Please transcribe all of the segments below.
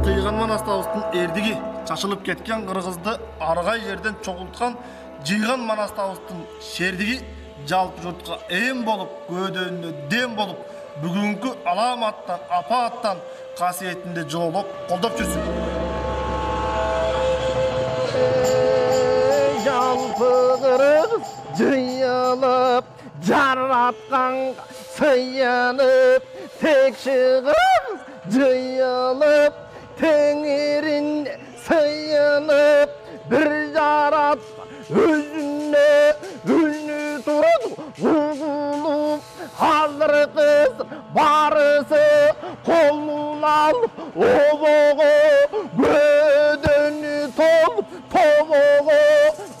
Тыйған Манастауыстың эрдиги чашылып кеткен кыргызды аргай жерден чогулткан Жыйган Манастауыстың шердиги жалпы жұртқа эм болып, көдөнүнө дем болып, бүгүнкү аламаттан, апааттан касиетинде жоолоп колдоп жүрсүн. Жалпы кыргыз жыйылып, жаратканга сыйынып, текши кыргыз жыйылып, теңиринде сыйынып, bir жаратқан өзүнө үнү турду угулуп, азыр кыз барысы колун алып, обого көдөнү толуп, тобого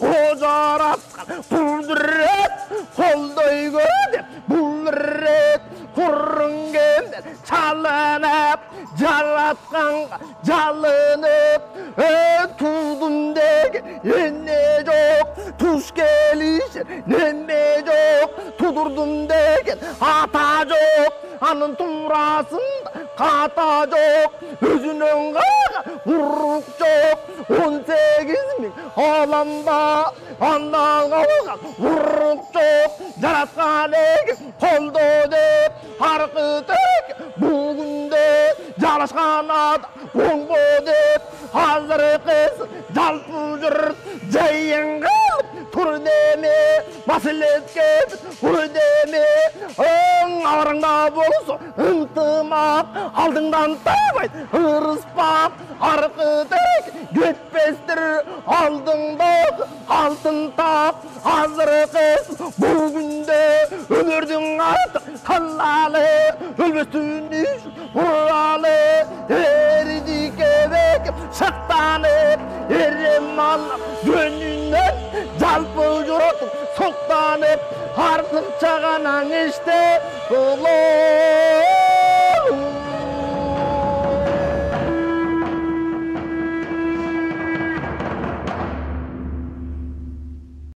о жараткан кудурет колдой көр деп, бул ирет куррунгендер чалынып, жаратканга жалынып, тудум деген эне жок, туш келишер неме жок, тудурдум деген ата жок, анын туурасында ката жок, өзүнөн кага урук жок, 18.000 аламда андан калган урук жок, жараткан эген колдо деп, аркытек бүгүндө жарашкан адам оңбо деп, азыр кыз жалпы жұрт жайын кылып тур деме, маселетке ур деме, аларыңда болсо ынтымак, алдыңдан табайт ырыспак, аркытек кетпестир алдыңда алтын тап, азыр кыз бүгүндө өмүрдүн аты калалы, өлбөстүн иш уралы, эрди кебек шактанып, эрем алып жөнүнөн жалпы жұрт соктанып, артынча гана иште болот.